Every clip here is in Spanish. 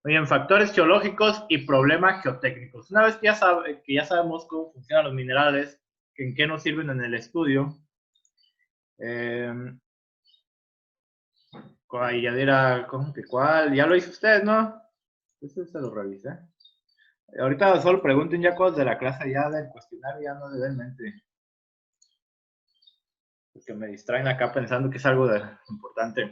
Muy bien, factores geológicos y problemas geotécnicos. Una vez que ya sabemos cómo funcionan los minerales, en qué nos sirven en el estudio, eh, ya dirá, ¿cómo que cuál? Ya lo hizo usted, ¿no? Eso se lo revisé. Ahorita solo pregunten ya cosas de la clase, ya del cuestionario, ya no le den mente. Porque me distraen acá pensando que es algo importante.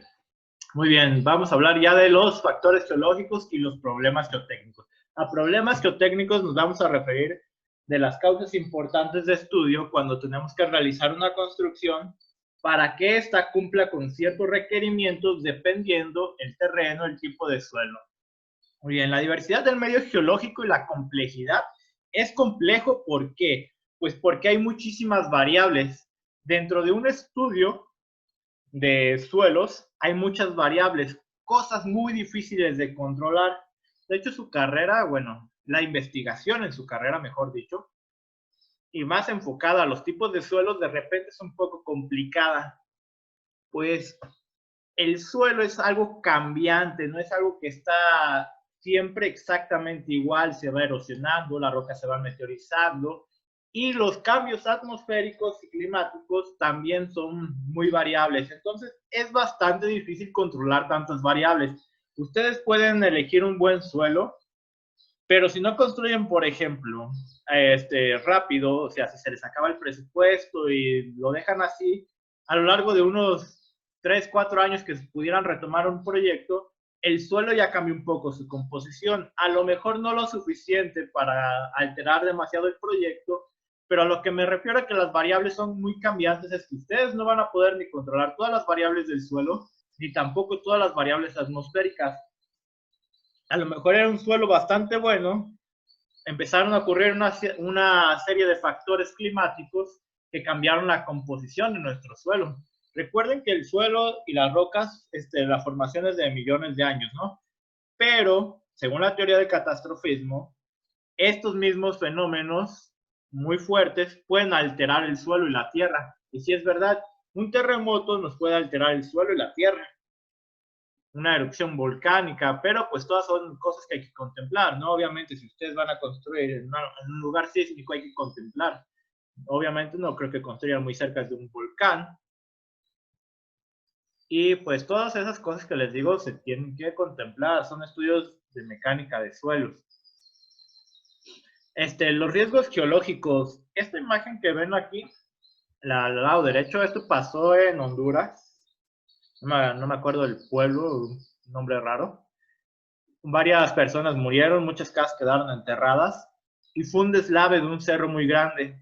Muy bien, vamos a hablar ya de los factores geológicos y los problemas geotécnicos. A problemas geotécnicos nos vamos a referir de las causas importantes de estudio cuando tenemos que realizar una construcción para que ésta cumpla con ciertos requerimientos dependiendo el terreno, el tipo de suelo. Muy bien, la diversidad del medio geológico y la complejidad es complejo. ¿Por qué? Pues porque hay muchísimas variables. Dentro de un estudio de suelos hay muchas variables, cosas muy difíciles de controlar. De hecho, su carrera, bueno, la investigación en su carrera, mejor dicho, y más enfocada a los tipos de suelos, de repente es un poco complicada, pues el suelo es algo cambiante, no es algo que está siempre exactamente igual, se va erosionando, la roca se va meteorizando, y los cambios atmosféricos y climáticos también son muy variables. Entonces, es bastante difícil controlar tantas variables. Ustedes pueden elegir un buen suelo, pero si no construyen, por ejemplo, rápido, o sea, si se les acaba el presupuesto y lo dejan así, a lo largo de unos 3, 4 años que pudieran retomar un proyecto, el suelo ya cambia un poco su composición. A lo mejor no lo suficiente para alterar demasiado el proyecto, pero a lo que me refiero a que las variables son muy cambiantes es que ustedes no van a poder ni controlar todas las variables del suelo, ni tampoco todas las variables atmosféricas. A lo mejor era un suelo bastante bueno, empezaron a ocurrir una serie de factores climáticos que cambiaron la composición de nuestro suelo. Recuerden que el suelo y las rocas, la formación es de millones de años, ¿no? Pero, según la teoría del catastrofismo, estos mismos fenómenos muy fuertes pueden alterar el suelo y la tierra. Y si es verdad, un terremoto nos puede alterar el suelo y la tierra, una erupción volcánica, pero pues todas son cosas que hay que contemplar, ¿no? Obviamente, si ustedes van a construir en un lugar sísmico, hay que contemplar. Obviamente, no creo que construyan muy cerca de un volcán. Y pues todas esas cosas que les digo se tienen que contemplar, son estudios de mecánica de suelos. Los riesgos geológicos, esta imagen que ven aquí, al lado derecho, esto pasó en Honduras, no me acuerdo del pueblo, un nombre raro. Varias personas murieron, muchas casas quedaron enterradas y fue un deslave de un cerro muy grande.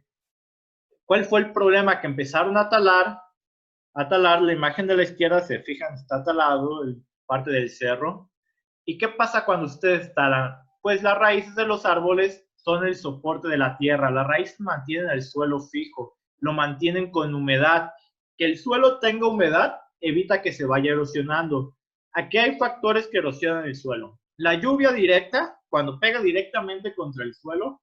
¿Cuál fue el problema? Que empezaron a talar, la imagen de la izquierda, se fijan, está talado parte del cerro. ¿Y qué pasa cuando ustedes talan? Pues las raíces de los árboles son el soporte de la tierra, las raíces mantienen el suelo fijo, lo mantienen con humedad. Que el suelo tenga humedad evita que se vaya erosionando. Aquí hay factores que erosionan el suelo. La lluvia directa, cuando pega directamente contra el suelo,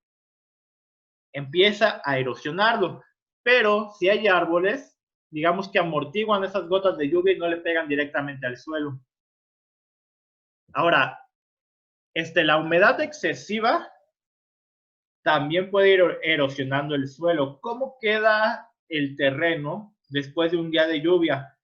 empieza a erosionarlo. Pero si hay árboles, digamos que amortiguan esas gotas de lluvia y no le pegan directamente al suelo. Ahora, la humedad excesiva también puede ir erosionando el suelo. ¿Cómo queda el terreno después de un día de lluvia?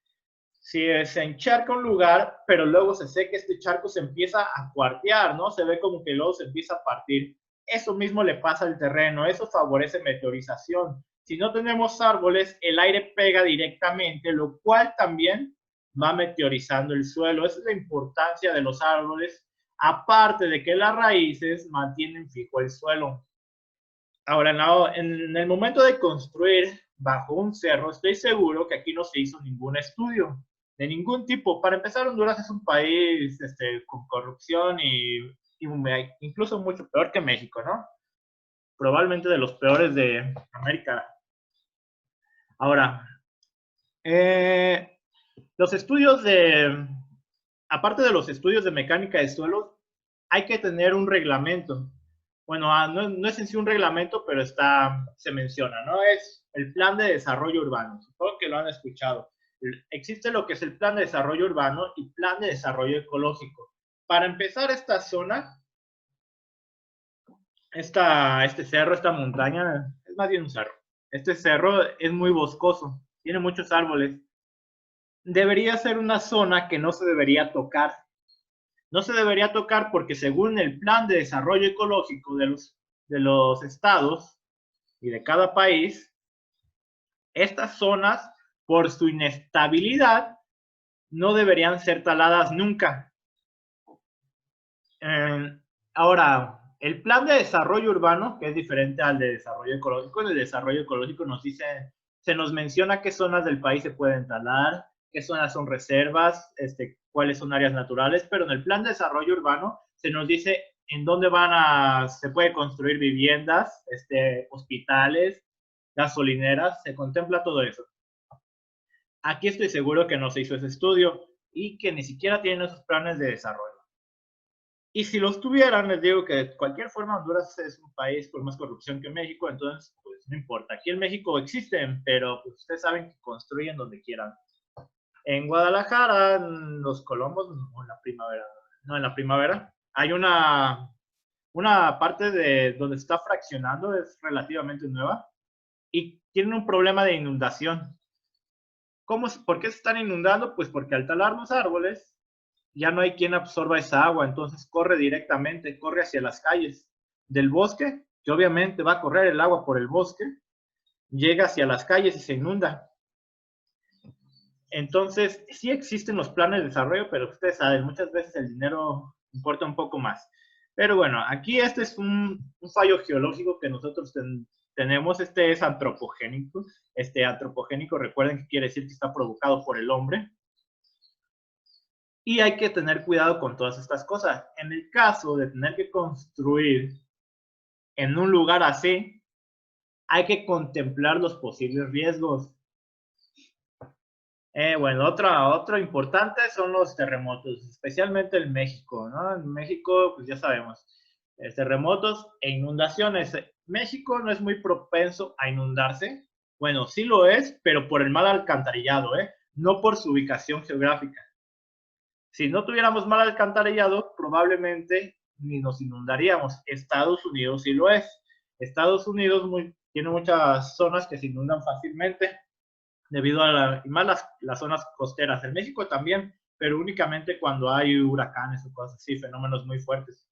Si se encharca un lugar, pero luego se seca, este charco se empieza a cuartear, ¿no? Se ve como que luego se empieza a partir. Eso mismo le pasa al terreno, eso favorece meteorización. Si no tenemos árboles, el aire pega directamente, lo cual también va meteorizando el suelo. Esa es la importancia de los árboles, aparte de que las raíces mantienen fijo el suelo. Ahora, en el momento de construir bajo un cerro, estoy seguro que aquí no se hizo ningún estudio de ningún tipo. Para empezar, Honduras es un país con corrupción y incluso mucho peor que México, ¿no? Probablemente de los peores de América. Ahora, los estudios aparte de los estudios de mecánica de suelos, hay que tener un reglamento. Bueno, no es en sí un reglamento, pero se menciona, ¿no? Es el plan de desarrollo urbano. Supongo que lo han escuchado. Existe lo que es el plan de desarrollo urbano y plan de desarrollo ecológico. Para empezar, esta zona, este cerro, esta montaña, es más bien un cerro. Este cerro es muy boscoso, tiene muchos árboles. Debería ser una zona que no se debería tocar. No se debería tocar porque según el plan de desarrollo ecológico de los estados y de cada país, estas zonas, por su inestabilidad, no deberían ser taladas nunca. Ahora, el plan de desarrollo urbano, que es diferente al de desarrollo ecológico, el de desarrollo ecológico nos dice, se nos menciona qué zonas del país se pueden talar, qué zonas son reservas, cuáles son áreas naturales, pero en el plan de desarrollo urbano se nos dice en dónde se puede construir viviendas, hospitales, gasolineras, se contempla todo eso. Aquí estoy seguro que no se hizo ese estudio y que ni siquiera tienen esos planes de desarrollo. Y si los tuvieran, les digo que de cualquier forma Honduras es un país con más corrupción que México, entonces pues no importa. Aquí en México existen, pero pues ustedes saben que construyen donde quieran. En Guadalajara, en los Colombos, o en la primavera, no, en la primavera, hay una parte de donde se está fraccionando, es relativamente nueva, y tienen un problema de inundación. ¿Por qué se están inundando? Pues porque al talar los árboles, ya no hay quien absorba esa agua, entonces corre directamente, corre hacia las calles del bosque, que obviamente va a correr el agua por el bosque, llega hacia las calles y se inunda. Entonces, sí existen los planes de desarrollo, pero ustedes saben, muchas veces el dinero importa un poco más. Pero bueno, aquí este es un fallo geológico que nosotros tenemos, este es antropogénico. Antropogénico, recuerden que quiere decir que está provocado por el hombre. Y hay que tener cuidado con todas estas cosas. En el caso de tener que construir en un lugar así, hay que contemplar los posibles riesgos. Bueno, otro importante son los terremotos, especialmente en México, ¿no? En México, pues ya sabemos, terremotos e inundaciones. México no es muy propenso a inundarse. Bueno, sí lo es, pero por el mal alcantarillado, no por su ubicación geográfica. Si no tuviéramos mal alcantarillado, probablemente ni nos inundaríamos. Estados Unidos sí lo es. Estados Unidos tiene muchas zonas que se inundan fácilmente debido a más las zonas costeras. En México también, pero únicamente cuando hay huracanes o cosas así, fenómenos muy fuertes.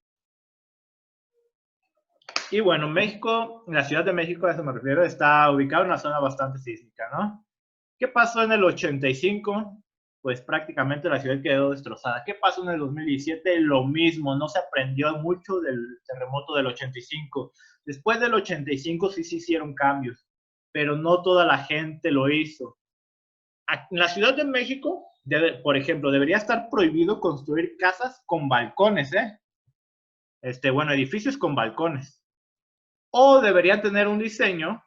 Y bueno, México, la Ciudad de México, a eso me refiero, está ubicada en una zona bastante sísmica, ¿no? ¿Qué pasó en el 85? Pues prácticamente la ciudad quedó destrozada. ¿Qué pasó en el 2017? Lo mismo, no se aprendió mucho del terremoto del 85. Después del 85 sí se hicieron cambios, pero no toda la gente lo hizo. En la Ciudad de México, por ejemplo, debería estar prohibido construir casas con balcones, bueno, edificios con balcones. O deberían tener un diseño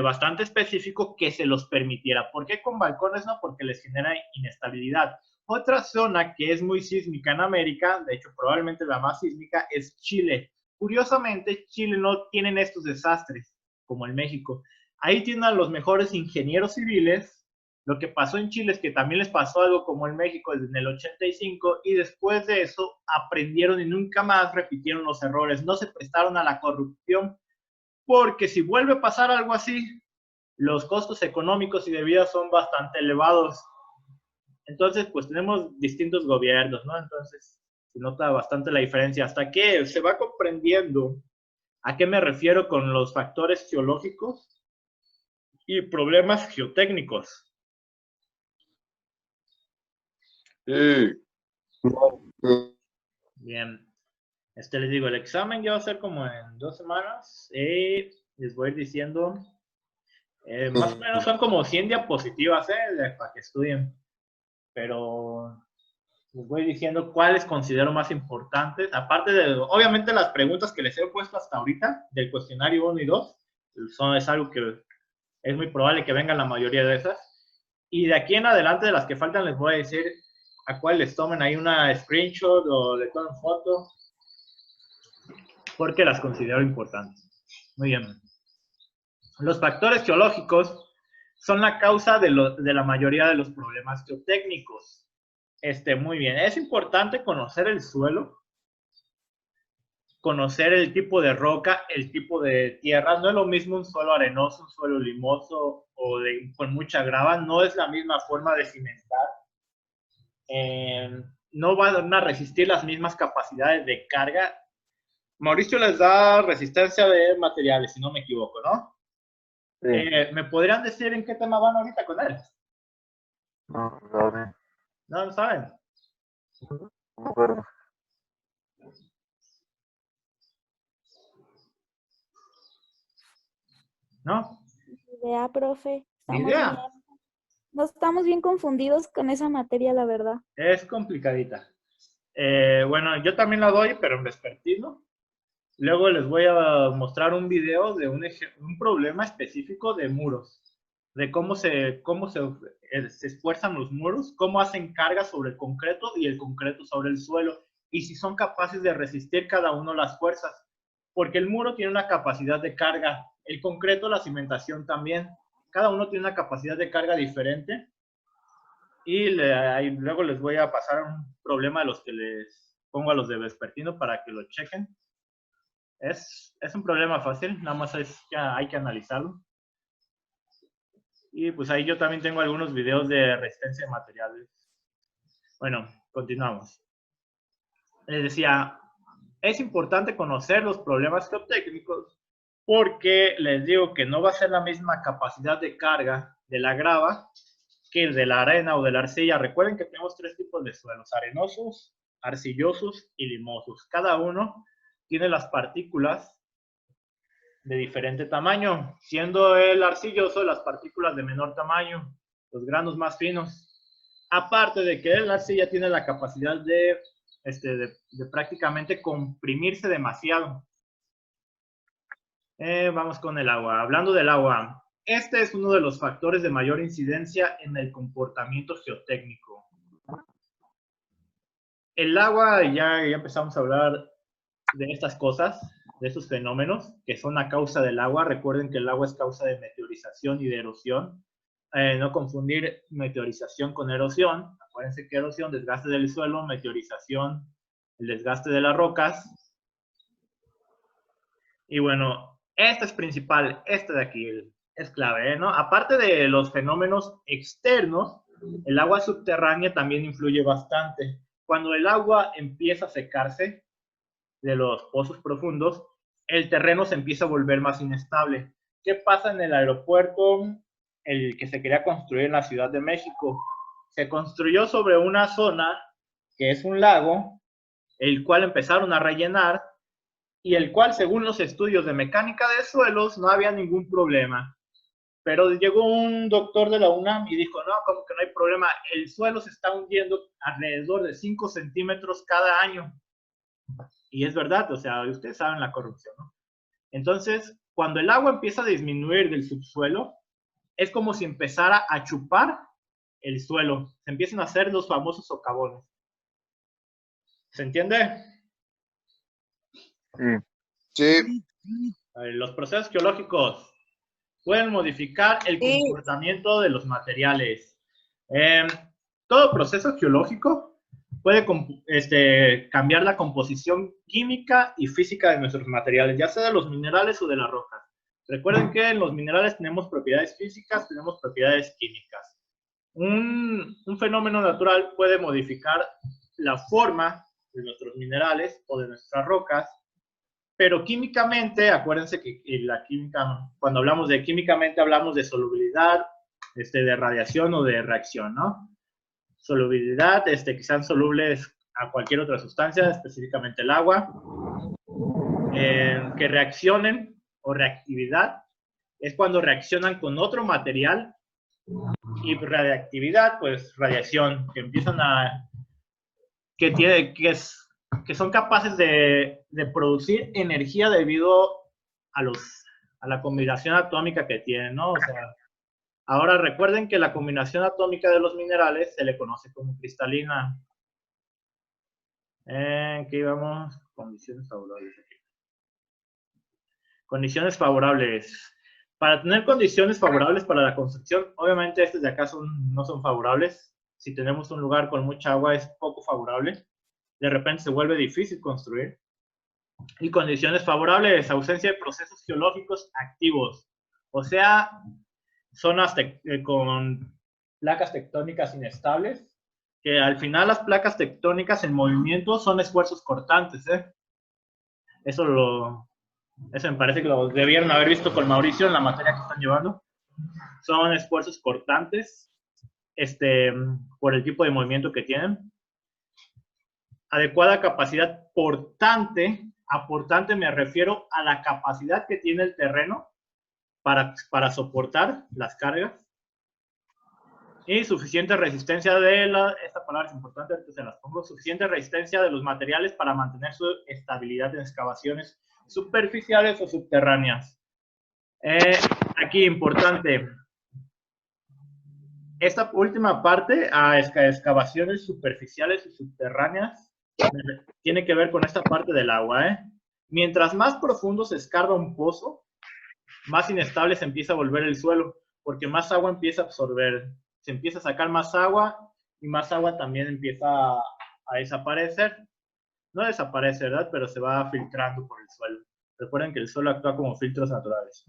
bastante específico que se los permitiera. ¿Por qué con balcones no? Porque les genera inestabilidad. Otra zona que es muy sísmica en América, de hecho probablemente la más sísmica, es Chile. Curiosamente, Chile no tienen estos desastres como en México. Ahí tienen a los mejores ingenieros civiles. Lo que pasó en Chile es que también les pasó algo como en México en el 85 y después de eso aprendieron y nunca más repitieron los errores. No se prestaron a la corrupción porque si vuelve a pasar algo así, los costos económicos y de vida son bastante elevados. Entonces, pues tenemos distintos gobiernos, ¿no? Entonces, se nota bastante la diferencia. Hasta que se va comprendiendo a qué me refiero con los factores geológicos y problemas geotécnicos. Sí. Bien. Les digo, el examen ya va a ser como en 2 semanas y les voy a ir diciendo, más o menos son como 100 diapositivas, para que estudien. Pero les voy diciendo cuáles considero más importantes. Aparte de, obviamente, las preguntas que les he puesto hasta ahorita, del cuestionario 1 y 2, es algo que es muy probable que vengan la mayoría de esas. Y de aquí en adelante, de las que faltan, les voy a decir a cuál les tomen ahí una screenshot o le tomen foto, porque las considero importantes. Muy bien. Los factores geológicos son la causa de la mayoría de los problemas geotécnicos. Muy bien. Es importante conocer el suelo, conocer el tipo de roca, el tipo de tierra. No es lo mismo un suelo arenoso, un suelo limoso o con mucha grava. No es la misma forma de cimentar. No van a resistir las mismas capacidades de carga. Mauricio les da resistencia de materiales, si no me equivoco, ¿no? Sí. ¿Me podrían decir en qué tema van ahorita con él? No, sabe. No lo saben. No me acuerdo. ¿No? Idea, profe. Ni Estamos bien. idea. No estamos bien confundidos con esa materia, la verdad. Es complicadita. Bueno, yo también la doy, pero en vespertino. Luego les voy a mostrar un video de un problema específico de muros, de se esfuerzan los muros, cómo hacen carga sobre el concreto y el concreto sobre el suelo, y si son capaces de resistir cada uno las fuerzas, porque el muro tiene una capacidad de carga, el concreto, la cimentación también, cada uno tiene una capacidad de carga diferente, y luego les voy a pasar un problema de los que les pongo a los de vespertino para que lo chequen. Es un problema fácil, nada más hay que analizarlo. Y pues ahí yo también tengo algunos videos de resistencia de materiales. Bueno, continuamos. Les decía, es importante conocer los problemas geotécnicos porque les digo que no va a ser la misma capacidad de carga de la grava que el de la arena o de la arcilla. Recuerden que tenemos tres tipos de suelos, arenosos, arcillosos y limosos. Cada uno tiene las partículas de diferente tamaño, siendo el arcilloso las partículas de menor tamaño, los granos más finos. Aparte de que la arcilla tiene la capacidad de prácticamente comprimirse demasiado. Vamos con el agua. Hablando del agua, este es uno de los factores de mayor incidencia en el comportamiento geotécnico. El agua, ya empezamos a hablar de estas cosas, de estos fenómenos que son a causa del agua. Recuerden que el agua es causa de meteorización y de erosión. No confundir meteorización con erosión. Acuérdense que erosión, desgaste del suelo, meteorización, el desgaste de las rocas. Y bueno, este es principal, este de aquí es clave, ¿no? Aparte de los fenómenos externos, el agua subterránea también influye bastante. Cuando el agua empieza a secarse de los pozos profundos, el terreno se empieza a volver más inestable. ¿Qué pasa en el aeropuerto, el que se quería construir en la Ciudad de México? Se construyó sobre una zona que es un lago, el cual empezaron a rellenar y el cual, según los estudios de mecánica de suelos, no había ningún problema. Pero llegó un doctor de la UNAM y dijo, no, como que no hay problema, el suelo se está hundiendo alrededor de 5 centímetros cada año. Y es verdad, o sea, ustedes saben la corrupción, ¿no? Entonces, cuando el agua empieza a disminuir del subsuelo, es como si empezara a chupar el suelo. Se empiezan a hacer los famosos socavones. ¿Se entiende? Sí. Los procesos geológicos pueden modificar el comportamiento de los materiales. Todo proceso geológico puede cambiar la composición química y física de nuestros materiales, ya sea de los minerales o de las rocas. Recuerden que en los minerales tenemos propiedades físicas, tenemos propiedades químicas. Un fenómeno natural puede modificar la forma de nuestros minerales o de nuestras rocas, pero químicamente, acuérdense que la química, cuando hablamos de químicamente, hablamos de solubilidad, de radiación o de reacción, ¿no? Solubilidad, que sean solubles a cualquier otra sustancia, específicamente el agua, que reaccionen, o reactividad, es cuando reaccionan con otro material, y radiactividad, pues radiación, que empiezan a, que son capaces de producir energía debido a la combinación atómica que tienen, ¿no? O sea, ahora recuerden que la combinación atómica de los minerales se le conoce como cristalina. ¿Qué íbamos? Condiciones favorables. Condiciones favorables. Para tener condiciones favorables para la construcción, obviamente estos de acá no son favorables. si tenemos un lugar con mucha agua, es poco favorable. De repente se vuelve difícil construir. Y condiciones favorables, ausencia de procesos geológicos activos. O sea, zonas con placas tectónicas inestables, que al final las placas tectónicas en movimiento son esfuerzos cortantes, ¿eh? Eso me parece que lo debieron haber visto con Mauricio en la materia que están llevando. Son esfuerzos cortantes por el tipo de movimiento que tienen. Adecuada capacidad portante. A portante me refiero a la capacidad que tiene el terreno para soportar las cargas. Y suficiente resistencia esta palabra es importante, antes se las pongo, suficiente resistencia de los materiales para mantener su estabilidad en excavaciones superficiales o subterráneas. Aquí, importante, esta última parte, a excavaciones superficiales y subterráneas, tiene que ver con esta parte del agua, ¿eh? Mientras más profundo se escarba un pozo, más inestable se empieza a volver el suelo, porque más agua empieza a absorber. Se empieza a sacar más agua y más agua también empieza a desaparecer. No desaparece, ¿verdad? Pero se va filtrando por el suelo. Recuerden que el suelo actúa como filtros naturales.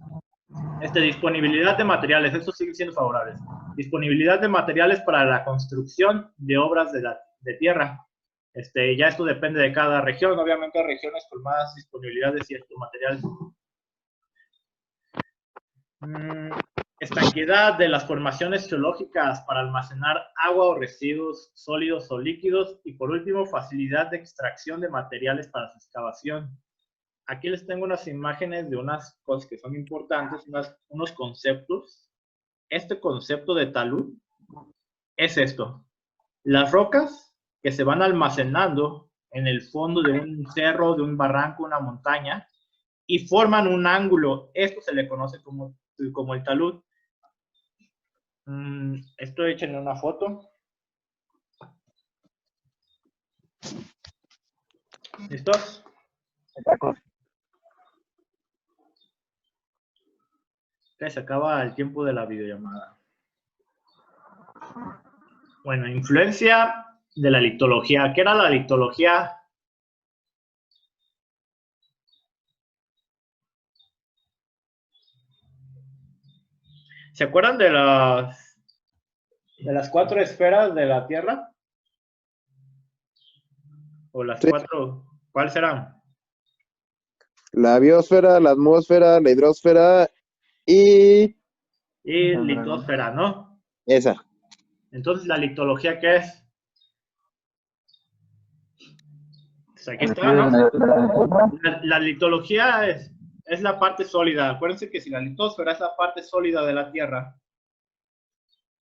Disponibilidad de materiales, estos siguen siendo favorables. Disponibilidad de materiales para la construcción de obras de tierra. Ya esto depende de cada región. Obviamente hay regiones con más disponibilidad de ciertos materiales. Estanqueidad de las formaciones geológicas para almacenar agua o residuos sólidos o líquidos. Y por último, facilidad de extracción de materiales para su excavación. Aquí les tengo unas imágenes de unas cosas que son importantes, unos conceptos. Este concepto de talud es esto. Las rocas que se van almacenando en el fondo de un cerro, de un barranco, una montaña, y forman un ángulo. Esto se le conoce como el talud. Esto échenle una foto. ¿Listos? Okay, se acaba el tiempo de la videollamada. Bueno, influencia de la lictología. ¿Qué era la lictología? ¿Se acuerdan de las 4 esferas de la Tierra? ¿O las 4? ¿Cuáles serán? La biosfera, la atmósfera, la hidrosfera y litosfera, ¿no? esa. Entonces, ¿la lictología qué es? Pues aquí está, ¿no? La litología es la parte sólida. Acuérdense que si la litosfera es la parte sólida de la Tierra,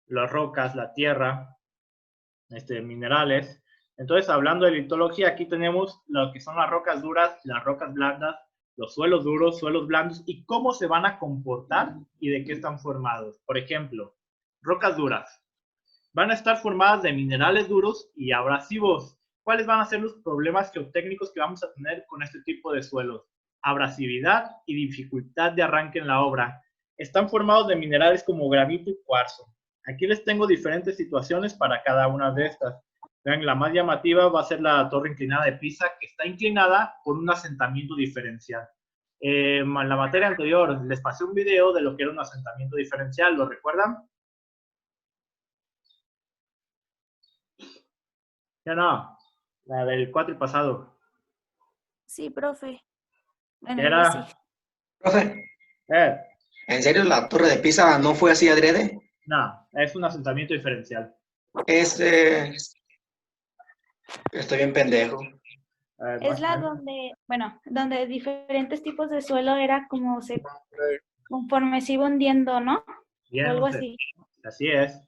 las rocas, la tierra, minerales. Entonces, hablando de litología, aquí tenemos lo que son las rocas duras, las rocas blandas, los suelos duros, suelos blandos, y cómo se van a comportar y de qué están formados. Por ejemplo, rocas duras. Van a estar formadas de minerales duros y abrasivos. ¿Cuáles van a ser los problemas geotécnicos que vamos a tener con este tipo de suelos? Abrasividad y dificultad de arranque en la obra. Están formados de minerales como granito y cuarzo. Aquí les tengo diferentes situaciones para cada una de estas. Vean, la más llamativa va a ser la torre inclinada de Pisa, que está inclinada por un asentamiento diferencial. En la materia anterior les pasé un video de lo que era un asentamiento diferencial, ¿lo recuerdan? Ya no, la del cuatripasado. Sí, profe. Bueno, ¿Qué yo era? sí. Profe, ¿en serio la torre de Pisa no fue así adrede? No, es un asentamiento diferencial. Estoy bien pendejo. Es la donde, bueno, donde diferentes tipos de suelo era como conforme se iba hundiendo, ¿no? Bien, O algo así. Así es.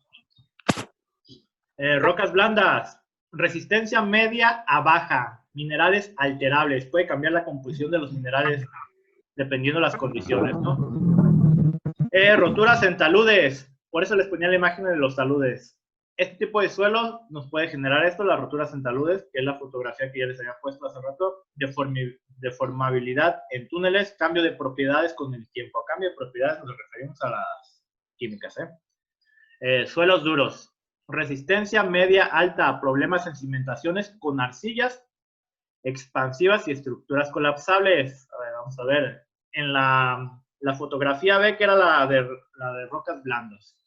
Rocas blandas. Resistencia media a baja. Minerales alterables. Puede cambiar la composición de los minerales dependiendo de las condiciones, ¿no? Roturas en taludes. Por eso les ponía la imagen de los taludes. Este tipo de suelo nos puede generar esto, las roturas en taludes, que es la fotografía que ya les había puesto hace rato. Deformabilidad en túneles. Cambio de propiedades con el tiempo. A cambio de propiedades nos referimos a las químicas, Suelos duros. Resistencia media alta a problemas en cimentaciones con arcillas expansivas y estructuras colapsables. A ver, vamos a ver. En la fotografía ve que era la de rocas blandas.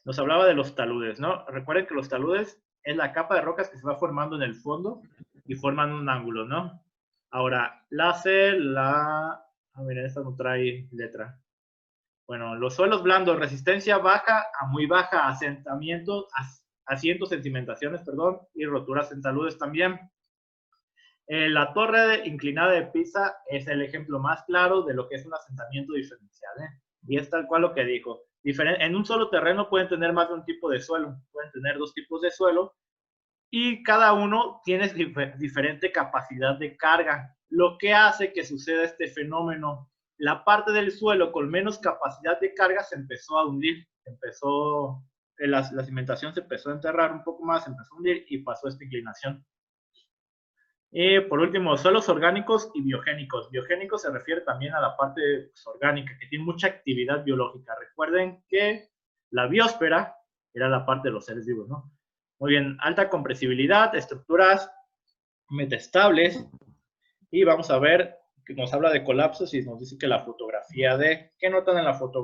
Nos hablaba de los taludes, ¿no? Recuerden que los taludes es la capa de rocas que se va formando en el fondo y forman un ángulo, ¿no? Ahora, miren, esta no trae letra. Bueno, los suelos blandos, resistencia baja a muy baja, asientos en cimentaciones, perdón, y roturas en taludes también. La torre inclinada de Pisa es el ejemplo más claro de lo que es un asentamiento diferencial, ¿eh? Y es tal cual lo que dijo. En un solo terreno pueden tener más de un tipo de suelo, pueden tener 2 tipos de suelo, y cada uno tiene diferente capacidad de carga, lo que hace que suceda este fenómeno. La parte del suelo con menos capacidad de carga se empezó a hundir, la cimentación se empezó a enterrar un poco más, se empezó a hundir y pasó esta inclinación. Y por último, suelos orgánicos y biogénicos. Biogénicos se refiere también a la parte orgánica, que tiene mucha actividad biológica. Recuerden que la biosfera era la parte de los seres vivos, ¿no? Muy bien, alta compresibilidad, estructuras metaestables. Y vamos a ver que nos habla de colapsos y nos dice que la fotografía de... ¿Qué notan en la fotografía?